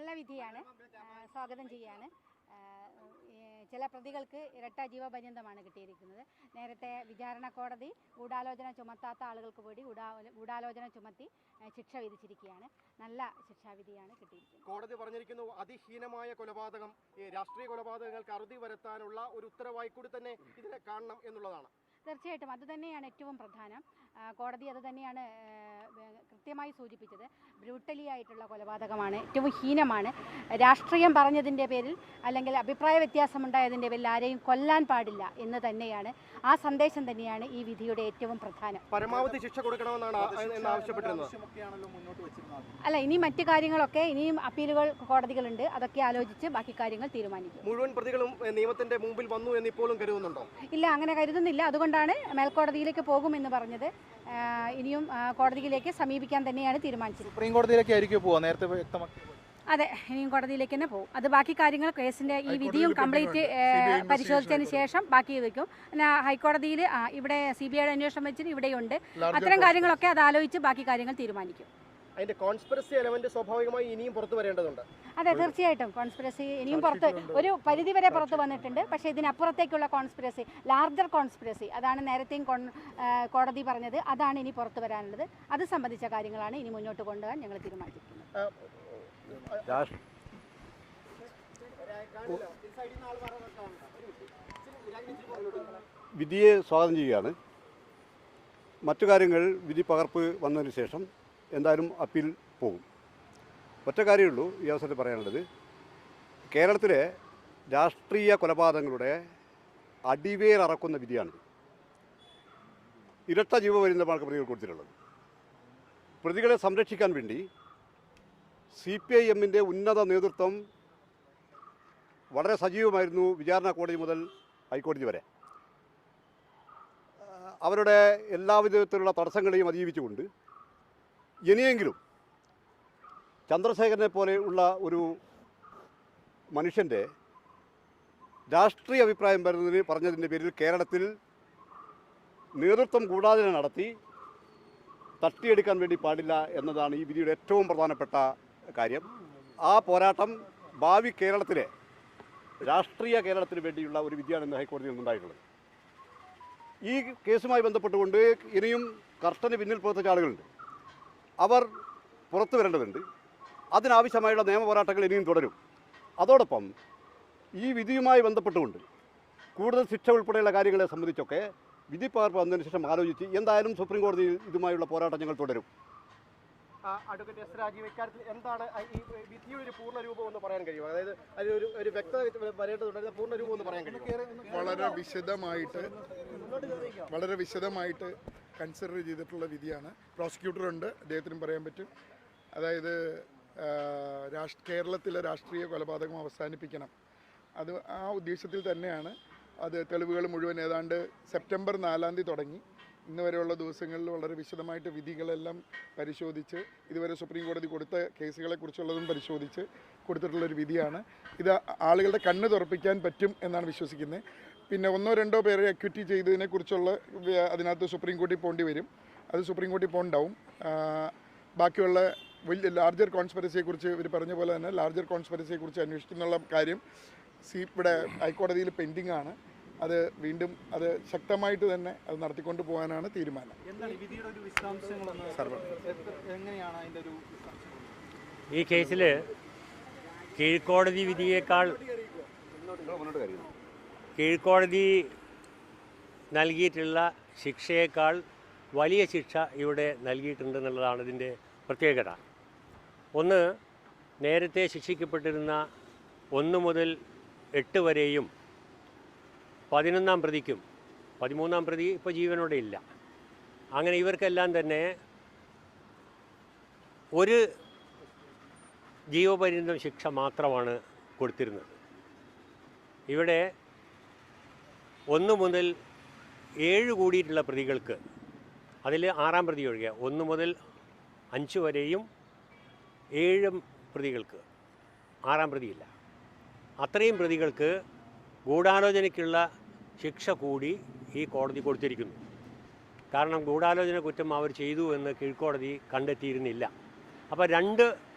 നല്ല വിധിയാണ്, സ്വാഗതം ചെയ്യാണ്. ചില പ്രതികൾക്ക് ഇരട്ട ജീവപര്യന്തമാണ് കിട്ടിയിരിക്കുന്നത്. നേരത്തെ വിചാരണ കോടതി ഗൂഢാലോചന ചുമത്താത്ത ആളുകൾക്ക് കൂടി ഗൂഢാലോചന ചുമത്തി ശിക്ഷ വിധിച്ചിരിക്കുകയാണ്. നല്ല ശിക്ഷാവിധിയാണ് കിട്ടിയിരിക്കുന്നത്. കോടതി പറഞ്ഞിരിക്കുന്നു അതിഹീനമായ കൊലപാതകം, രാഷ്ട്രീയ കൊലപാതകങ്ങൾക്ക് അറുതി വരുത്താനുള്ള ഒരു ഉത്തരവായി കൂടി തന്നെ ഇതിനെ കാണണം എന്നുള്ളതാണ്. തീർച്ചയായിട്ടും അതുതന്നെയാണ് ഏറ്റവും പ്രധാനം. കോടതി അതുതന്നെയാണ് കൃത്യമായി സൂചിപ്പിച്ചത്. ബ്രൂട്ടലി ആയിട്ടുള്ള കൊലപാതകമാണ്, ഏറ്റവും ഹീനമാണ്. രാഷ്ട്രീയം പറഞ്ഞതിൻ്റെ പേരിൽ അല്ലെങ്കിൽ അഭിപ്രായ വ്യത്യാസമുണ്ടായതിൻ്റെ പേരിൽ ആരെയും കൊല്ലാൻ പാടില്ല എന്ന് തന്നെയാണ്, ആ സന്ദേശം തന്നെയാണ് ഈ വിധിയുടെ ഏറ്റവും പ്രധാനം. പരമാവധി ശിക്ഷ കൊടുക്കണമെന്നാണ് ആവശ്യപ്പെട്ടിരുന്നത്. അല്ല, ഇനി മറ്റു കാര്യങ്ങളൊക്കെ ഇനിയും അപ്പീലുകൾ കോടതികളുണ്ട്, അതൊക്കെ ആലോചിച്ച് ബാക്കി കാര്യങ്ങൾ തീരുമാനിക്കും. മുഴുവൻ പ്രതികളും നിയമത്തിന്റെ മുമ്പിൽ വന്നു എന്ന് ഇപ്പോഴും കരുതുന്നുണ്ടോ? ഇല്ല, അങ്ങനെ കരുതുന്നില്ല. അതുകൊണ്ടാണ് മേൽക്കോടതിയിലേക്ക് പോകുമെന്ന് പറഞ്ഞത്. ഇനിയും കോടതിയിലേക്ക് സമീപിക്കാൻ തന്നെയാണ് തീരുമാനിച്ചത്. സുപ്രീം കോടതിയിലേക്ക് ആയിരിക്കും പോവാ, നേരത്തെ വ്യക്തമാക്കി. അതെ, ഇനിയും കോടതിയിലേക്ക് തന്നെ പോകും. അത് ബാക്കി കാര്യങ്ങൾ കേസിന്റെ ഈ വിധിയും കംപ്ലീറ്റ് പരിശോധിച്ചതിന് ശേഷം ബാക്കി വയ്ക്കും. പിന്നെ ഹൈക്കോടതിയിൽ ഇവിടെ CBIയുടെ അന്വേഷണം വെച്ചിട്ട് ഇവിടെയുണ്ട്. അത്തരം കാര്യങ്ങളൊക്കെ അത് ആലോചിച്ച് ബാക്കി കാര്യങ്ങൾ തീരുമാനിക്കും. അതിന്റെ കോൺസ്പിറസി എലമെന്റ് സ്വാഭാവികമായി ഇനിയും പുറത്തു വരേണ്ടതുണ്ട്. അതെ, തീർച്ചയായിട്ടും കോൺസ്പിറസി ഇനിയും പുറത്ത് ഒരു പരിധിവരെ പുറത്ത് വന്നിട്ടുണ്ട്. പക്ഷേ ഇതിനപ്പുറത്തേക്കുള്ള കോൺസ്പിറസി, ലാർജർ കോൺസ്പിറസി, അതാണ് നേരത്തെയും കോടതി പറഞ്ഞത്, അതാണ് ഇനി പുറത്തു വരാനുള്ളത്. അത് സംബന്ധിച്ച കാര്യങ്ങളാണ് ഇനി മുന്നോട്ട് കൊണ്ടുപോകാൻ ഞങ്ങൾ തീരുമാനിച്ചിരിക്കുന്നത്. വിധിയെ സ്വാഗതം ചെയ്യുകയാണ്. മറ്റു കാര്യങ്ങൾ വിധി പകർപ്പ് വന്നതിന് ശേഷം എന്തായാലും അപ്പീൽ പോകും. ഒറ്റ കാര്യമുള്ളൂ ഈ അവസരത്തിൽ പറയാനുള്ളത്, കേരളത്തിലെ രാഷ്ട്രീയ കൊലപാതകങ്ങളുടെ അടിവേരറക്കുന്ന വിധിയാണ്. ഇരട്ട ജീവപര്യന്തമാണ് പ്രതികൾ കൊടുത്തിട്ടുള്ളത്. പ്രതികളെ സംരക്ഷിക്കാൻ വേണ്ടി CPIMൻ്റെ ഉന്നത നേതൃത്വം വളരെ സജീവമായിരുന്നു, വിചാരണ കോടതി മുതൽ ഹൈക്കോടതി വരെ. അവരുടെ എല്ലാവിധത്തിലുള്ള തടസ്സങ്ങളെയും അതിജീവിച്ചുകൊണ്ട് ഇനിയെങ്കിലും ചന്ദ്രശേഖരനെ പോലെയുള്ള ഒരു മനുഷ്യൻ്റെ രാഷ്ട്രീയ അഭിപ്രായം പറഞ്ഞതിൻ്റെ പേരിൽ കേരളത്തിൽ നേതൃത്വം കൂടാതെ നടത്തി തട്ടിയെടുക്കാൻ വേണ്ടി പാടില്ല എന്നതാണ് ഈ വിധിയുടെ ഏറ്റവും പ്രധാനപ്പെട്ട കാര്യം. ആ പോരാട്ടം ഭാവി കേരളത്തിലെ രാഷ്ട്രീയ കേരളത്തിന് വേണ്ടിയുള്ള ഒരു വിധിയാണ് ഇന്ന് ഹൈക്കോടതിയിൽ നിന്നുണ്ടായിട്ടുള്ളത്. ഈ കേസുമായി ബന്ധപ്പെട്ടുകൊണ്ട് ഇനിയും കർട്ടന് പിന്നിൽ പ്രവർത്തിച്ച ആളുകളുണ്ട്, അവർ പുറത്തു വരേണ്ടതുണ്ട്. അതിനാവശ്യമായുള്ള നിയമപോരാട്ടങ്ങൾ ഇനിയും തുടരും. അതോടൊപ്പം ഈ വിധിയുമായി ബന്ധപ്പെട്ടുകൊണ്ട് കൂടുതൽ ശിക്ഷ ഉൾപ്പെടെയുള്ള കാര്യങ്ങളെ സംബന്ധിച്ചൊക്കെ വിധി പകർപ്പ് വന്നതിന് ശേഷം ആലോചിച്ച് എന്തായാലും സുപ്രീം കോടതിയിൽ ഇതുമായുള്ള പോരാട്ടം ഞങ്ങൾ തുടരും. അഡ്വക്കേറ്റ് എസ് രാജീവ്, ഇക്കാര്യത്തിൽ എന്താണ് ഈ വിധിയുടെ ഒരു പൂർണ്ണ രൂപം എന്ന് പറയാൻ കഴിയും? അതായത് അതിലൊരു ഒരു വ്യക്തത വരേണ്ടതുണ്ട്, പൂർണ്ണ രൂപം എന്ന് പറയാൻ കഴിയും? വളരെ വിശദമായിട്ട് കൺസിഡർ ചെയ്തിട്ടുള്ള വിധിയാണ്. പ്രോസിക്യൂട്ടറുണ്ട്, അദ്ദേഹത്തിനും പറയാൻ പറ്റും. അതായത് കേരളത്തിലെ രാഷ്ട്രീയ കൊലപാതകം അവസാനിപ്പിക്കണം, അത് ആ ഉദ്ദേശത്തിൽ തന്നെയാണ്. അത് തെളിവുകൾ മുഴുവൻ ഏതാണ്ട് സെപ്റ്റംബർ 4 തുടങ്ങി ഇന്ന് വരെയുള്ള ദിവസങ്ങളിൽ വളരെ വിശദമായിട്ട് വിധികളെല്ലാം പരിശോധിച്ച് ഇതുവരെ സുപ്രീം കോടതി കൊടുത്ത കേസുകളെക്കുറിച്ചുള്ളതും പരിശോധിച്ച് കൊടുത്തിട്ടുള്ളൊരു വിധിയാണ്. ഇത് ആളുകളുടെ കണ്ണ് തുറപ്പിക്കാൻ പറ്റും എന്നാണ് വിശ്വസിക്കുന്നത്. പിന്നെ 1-2 പേരെ അക്വിറ്റി ചെയ്തതിനെക്കുറിച്ചുള്ള അതിനകത്ത് സുപ്രീം കോടതി പോകേണ്ടി വരും, അത് സുപ്രീം കോടതി പോകണ്ടാവും. ബാക്കിയുള്ള വലിയ ലാർജർ കോൺസ്പിറസിയെക്കുറിച്ച് ഇവർ പറഞ്ഞ പോലെ തന്നെ ലാർജർ കോൺസ്പിറസിയെക്കുറിച്ച് അന്വേഷിക്കുന്നുള്ള കാര്യം ഇവിടെ ഹൈക്കോടതിയിൽ പെൻഡിങ് ആണ്. അത് വീണ്ടും അത് ശക്തമായിട്ട് തന്നെ അത് നടത്തിക്കൊണ്ട് പോകാനാണ് തീരുമാനം. ഈ കേസിൽ കീഴ്ക്കോടതി വിധിയേക്കാൾ കീഴ്ക്കോടതി നൽകിയിട്ടുള്ള ശിക്ഷയേക്കാൾ വലിയ ശിക്ഷ ഇവിടെ നൽകിയിട്ടുണ്ടെന്നുള്ളതാണ് ഇതിൻ്റെ പ്രത്യേകത. ഒന്ന്, നേരത്തെ ശിക്ഷിക്കപ്പെട്ടിരുന്ന 1 മുതൽ 8 വരെയും 11-ാം പ്രതിക്കും 13-ാം പ്രതി ഇപ്പോൾ ജീവനോടെ ഇല്ല. അങ്ങനെ ഇവർക്കെല്ലാം തന്നെ ഒരു ജീവപര്യന്തം ശിക്ഷ മാത്രമാണ് കൊടുത്തിരുന്നത്. ഇവിടെ 1 മുതൽ 7 കൂടിയിട്ടുള്ള പ്രതികൾക്ക്, അതിൽ 6-ാം പ്രതി ഒഴികെ 1 മുതൽ 5 വരെയും 7 പ്രതികൾക്ക്, 6-ാം പ്രതിയില്ല, അത്രയും പ്രതികൾക്ക് ഗൂഢാലോചനയ്ക്കുള്ള ശിക്ഷ കൂടി ഈ കോടതി കൊടുത്തിരിക്കുന്നു. കാരണം ഗൂഢാലോചന കുറ്റം അവർ ചെയ്തു എന്ന് കീഴ്ക്കോടതി കണ്ടെത്തിയിരുന്നില്ല. അപ്പോൾ 2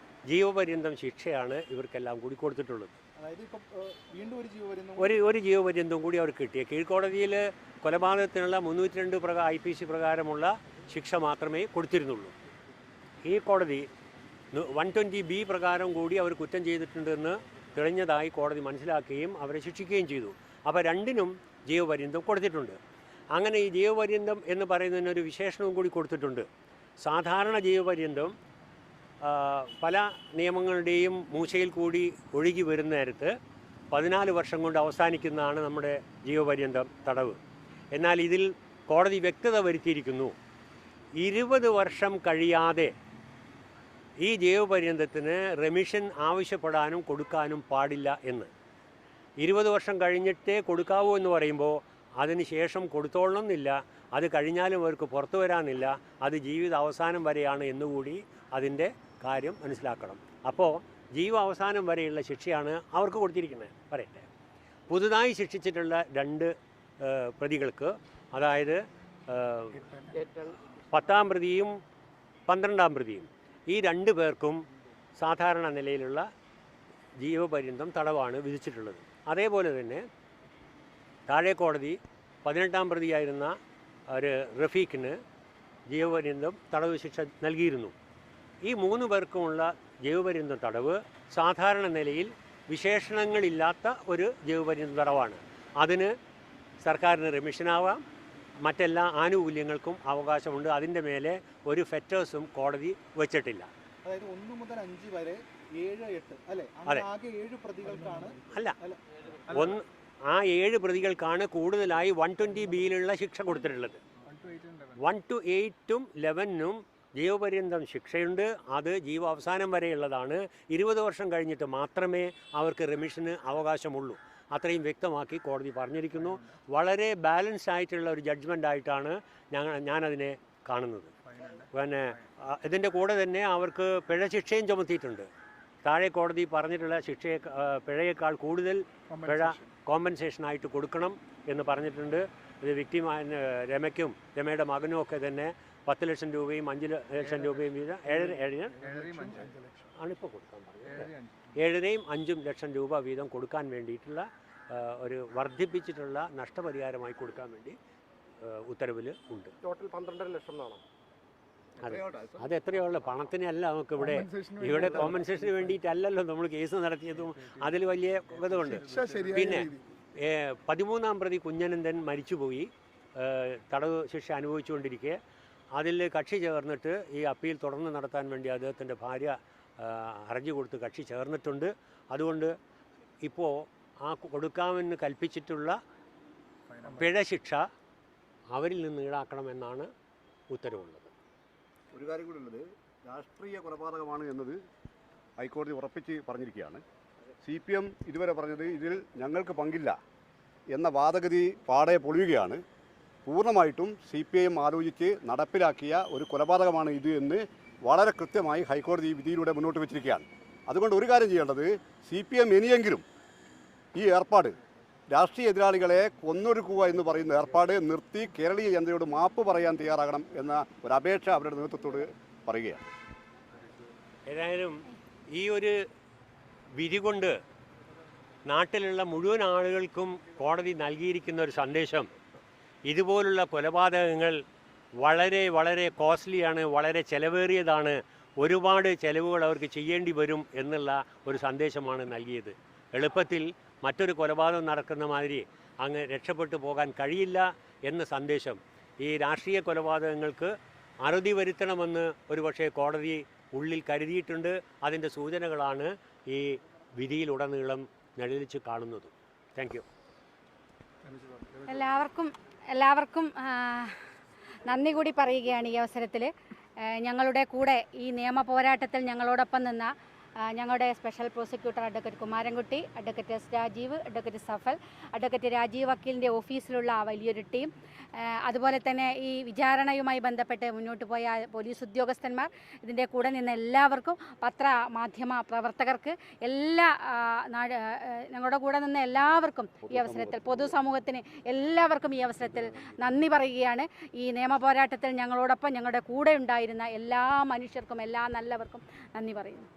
ജീവപര്യന്തം ശിക്ഷയാണ് ഇവർക്കെല്ലാം കൂടി കൊടുത്തിട്ടുള്ളത്. അതായത് ഇപ്പം വീണ്ടും ഒരു ജീവപര്യന്തം ഒരു ജീവപര്യന്തം കൂടി അവർക്ക് കിട്ടിയ കീഴ്ക്കോടതിയിൽ കൊലപാതകത്തിനുള്ള 302 IPC പ്രകാരമുള്ള ശിക്ഷ മാത്രമേ കൊടുത്തിരുന്നുള്ളൂ. ഈ കോടതി 120B പ്രകാരം കൂടി അവർ കുറ്റം ചെയ്തിട്ടുണ്ടെന്ന് തെളിഞ്ഞതായി കോടതി മനസ്സിലാക്കുകയും അവരെ ശിക്ഷിക്കുകയും ചെയ്തു. അപ്പോൾ രണ്ടിനും ജീവപര്യന്തം കൊടുത്തിട്ടുണ്ട്. അങ്ങനെ ഈ ജീവപര്യന്തം എന്ന് പറയുന്നതിനൊരു വിശേഷണവും കൂടി കൊടുത്തിട്ടുണ്ട്. സാധാരണ ജീവപര്യന്തം പല നിയമങ്ങളുടെയും മൂശയിൽ കൂടി ഒഴുകി വരുന്ന നേരത്ത് 14 വർഷം കൊണ്ട് അവസാനിക്കുന്നതാണ് നമ്മുടെ ജീവപര്യന്തം തടവ്. എന്നാൽ ഇതിൽ കോടതി വ്യക്തത വരുത്തിയിരിക്കുന്നു, 20 വർഷം കഴിയാതെ ഈ ജീവപര്യന്തത്തിന് റെമിഷൻ ആവശ്യപ്പെടാനും കൊടുക്കാനും പാടില്ല എന്ന്. 20 വർഷം കഴിഞ്ഞിട്ടേ കൊടുക്കാവൂ എന്ന് പറയുമ്പോൾ അതിന് ശേഷം കൊടുത്തോളണമെന്നില്ല, അത് കഴിഞ്ഞാലും അവർക്ക് പുറത്തു വരാനില്ല, അത് ജീവിത അവസാനം വരെയാണ് എന്നുകൂടി അതിൻ്റെ കാര്യം മനസ്സിലാക്കണം. അപ്പോൾ ജീവാവസാനം വരെയുള്ള ശിക്ഷയാണ് അവർക്ക് കൊടുത്തിരിക്കുന്നത്. പറയട്ടെ, പുതുതായി ശിക്ഷിച്ചിട്ടുള്ള 2 പ്രതികൾക്ക്, അതായത് 10-ാം പ്രതിയും 12-ാം പ്രതിയും, ഈ 2 പേർക്കും സാധാരണ നിലയിലുള്ള ജീവപര്യന്തം തടവാണ് വിധിച്ചിട്ടുള്ളത്. അതേപോലെ തന്നെ താഴെ കോടതി 18-ാം പ്രതിയായിരുന്ന ഒരു റഫീഖിന് ജീവപര്യന്തം തടവ് ശിക്ഷ നൽകിയിരുന്നു. ഈ 3 പേർക്കുമുള്ള ജീവപര്യന്തം തടവ് സാധാരണ നിലയിൽ വിശേഷണങ്ങളില്ലാത്ത ഒരു ജീവപര്യന്തം തടവാണ്. അതിന് സർക്കാരിന് റെമിഷനാവാം, മറ്റെല്ലാ ആനുകൂല്യങ്ങൾക്കും അവകാശമുണ്ട്. അതിൻ്റെ മേലെ ഒരു ഫെറ്റേഴ്സും കോടതി വച്ചിട്ടില്ല. അതായത് 1 മുതൽ 5 വരെ 7, 8 അല്ലേ? അതെ. ആകെ 7 പ്രതികൾക്കാണ്. ആ 7 പ്രതികൾക്കാണ് കൂടുതലായി 120Bയിലുള്ള ശിക്ഷ കൊടുത്തിട്ടുള്ളത്. 1 to 8-ഉം 11-നും ജീവപര്യന്തം ശിക്ഷയുണ്ട്. അത് ജീവാവസാനം വരെയുള്ളതാണ്. 20 വർഷം കഴിഞ്ഞിട്ട് മാത്രമേ അവർക്ക് റെമിഷന് അവകാശമുള്ളൂ. അത്രയും വ്യക്തമാക്കി കോടതി പറഞ്ഞിരിക്കുന്നു. വളരെ ബാലൻസ് ആയിട്ടുള്ള ഒരു ജഡ്ജ്മെൻ്റ് ആയിട്ടാണ് ഞാനതിനെ കാണുന്നത്. പിന്നെ ഇതിൻ്റെ കൂടെ തന്നെ അവർക്ക് പിഴ ശിക്ഷയും ചുമത്തിയിട്ടുണ്ട്. താഴെ കോടതി പറഞ്ഞിട്ടുള്ള പിഴയേക്കാൾ കൂടുതൽ പിഴ കോമ്പൻസേഷനായിട്ട് കൊടുക്കണം എന്ന് പറഞ്ഞിട്ടുണ്ട്. ഇത് വിക്ടിം രമയ്ക്കും രമയുടെ മകനും ഒക്കെ തന്നെ 10 ലക്ഷം രൂപയും 5 ലക്ഷം രൂപയും വീതം 7 ആണിപ്പോൾ കൊടുക്കാൻ പറഞ്ഞത്. 7-യും 5 ലക്ഷം രൂപ വീതം കൊടുക്കാൻ വേണ്ടിയിട്ടുള്ള ഒരു വർദ്ധിപ്പിച്ചിട്ടുള്ള നഷ്ടപരിഹാരമായി കൊടുക്കാൻ വേണ്ടി ഉത്തരവിൽ ഉണ്ട്. ടോട്ടൽ 12.5 ലക്ഷം എന്നാണ്. അത് എത്രയുള്ള പണത്തിനല്ല നമുക്ക് ഇവിടെ കോമ്പൻസേഷന് വേണ്ടിയിട്ടല്ലല്ലോ നമ്മൾ കേസ് നടത്തിയതും അതിൽ വലിയ ഇതുണ്ട്. പിന്നെ 13-ാം പ്രതി കുഞ്ഞനന്ദൻ മരിച്ചുപോയി, തടവ് ശിക്ഷ അനുഭവിച്ചുകൊണ്ടിരിക്കെ അതിൽ കക്ഷി ചേർന്നിട്ട് ഈ അപ്പീൽ തുടർന്ന് നടത്താൻ വേണ്ടി അദ്ദേഹത്തിൻ്റെ ഭാര്യ ഹർജി കൊടുത്ത് കക്ഷി ചേർന്നിട്ടുണ്ട്. അതുകൊണ്ട് ഇപ്പോൾ ആ കൊടുക്കാമെന്ന് കൽപ്പിച്ചിട്ടുള്ള പിഴ ശിക്ഷ അവരിൽ നിന്ന് ഈടാക്കണമെന്നാണ് ഉത്തരവുള്ളത്. ഒരു കാര്യം കൂടി ഉള്ളത്, രാഷ്ട്രീയ കൊലപാതകമാണ് എന്നത് ഹൈക്കോടതി ഉറപ്പിച്ച് പറഞ്ഞിരിക്കുകയാണ്. CPM ഇതുവരെ പറഞ്ഞത് ഇതിൽ ഞങ്ങൾക്ക് പങ്കില്ല എന്ന വാദഗതി പാടെ പൊളിയുകയാണ്. പൂർണ്ണമായിട്ടും CPIM ആലോചിച്ച് നടപ്പിലാക്കിയ ഒരു കൊലപാതകമാണ് ഇത് എന്ന് വളരെ കൃത്യമായി ഹൈക്കോടതി വിധിയിലൂടെ മുന്നോട്ട് വെച്ചിരിക്കുകയാണ്. അതുകൊണ്ട് ഒരു കാര്യം ചെയ്യേണ്ടത്, CPM ഇനിയെങ്കിലും ഈ ഏർപ്പാട്, രാഷ്ട്രീയ എതിരാളികളെ കൊന്നൊടുക്കുക എന്ന് പറയുന്ന ഏർപ്പാട് നിർത്തി കേരളീയ ജനതയോട് മാപ്പ് പറയാൻ തയ്യാറാകണം എന്ന ഒരു അപേക്ഷ അവരുടെ നേതൃത്വത്തോട് പറയുകയാണ്. ഏതായാലും ഈ ഒരു വിധി കൊണ്ട് നാട്ടിലുള്ള മുഴുവൻ ആളുകൾക്കും കോടതി നൽകിയിരിക്കുന്ന ഒരു സന്ദേശം, ഇതുപോലുള്ള കൊലപാതകങ്ങൾ വളരെ വളരെ കോസ്റ്റ്ലിയാണ്, വളരെ ചിലവേറിയതാണ്, ഒരുപാട് ചിലവുകൾ അവർക്ക് ചെയ്യേണ്ടി വരും എന്നുള്ള ഒരു സന്ദേശമാണ് നൽകിയത്. എളുപ്പത്തിൽ മറ്റൊരു കൊലപാതകം നടക്കുന്ന മാതിരി അങ്ങ് രക്ഷപ്പെട്ടു പോകാൻ കഴിയില്ല എന്ന സന്ദേശം ഈ രാഷ്ട്രീയ കൊലപാതകങ്ങൾക്ക് അറുതി വരുത്തണമെന്ന് ഒരുപക്ഷെ കോടതി ഉള്ളിൽ കരുതിയിട്ടുണ്ട്. അതിൻ്റെ സൂചനകളാണ് ഈ വിധിയിലുടനീളം നിഴലിച്ച് കാണുന്നത്. Thank you. എല്ലാവർക്കും നന്ദി കൂടി പറയുകയാണ് ഈ അവസരത്തിൽ. ഞങ്ങളുടെ കൂടെ ഈ നിയമ പോരാട്ടത്തിൽ ഞങ്ങളോടൊപ്പം നിന്ന ഞങ്ങളുടെ special prosecutor advocate Kumarankutty, advocate S Rajeev, advocate Safal, advocate Rajeev വക്കീലിൻ്റെ ഓഫീസിലുള്ള വലിയൊരു ടീം, അതുപോലെ തന്നെ ഈ വിചാരണയുമായി ബന്ധപ്പെട്ട് മുന്നോട്ട് പോയ പോലീസ് ഉദ്യോഗസ്ഥന്മാർ, ഇതിൻ്റെ കൂടെ നിന്ന് എല്ലാവർക്കും, മാധ്യമ പ്രവർത്തകർക്ക്, ഞങ്ങളുടെ കൂടെ നിന്ന് എല്ലാവർക്കും ഈ അവസരത്തിൽ, പൊതുസമൂഹത്തിന് എല്ലാവർക്കും ഈ അവസരത്തിൽ നന്ദി പറയുകയാണ്. ഈ നിയമ പോരാട്ടത്തിൽ ഞങ്ങളോടൊപ്പം ഞങ്ങളുടെ കൂടെ ഉണ്ടായിരുന്ന എല്ലാ മനുഷ്യർക്കും, എല്ലാ നല്ലവർക്കും നന്ദി പറയുന്നു.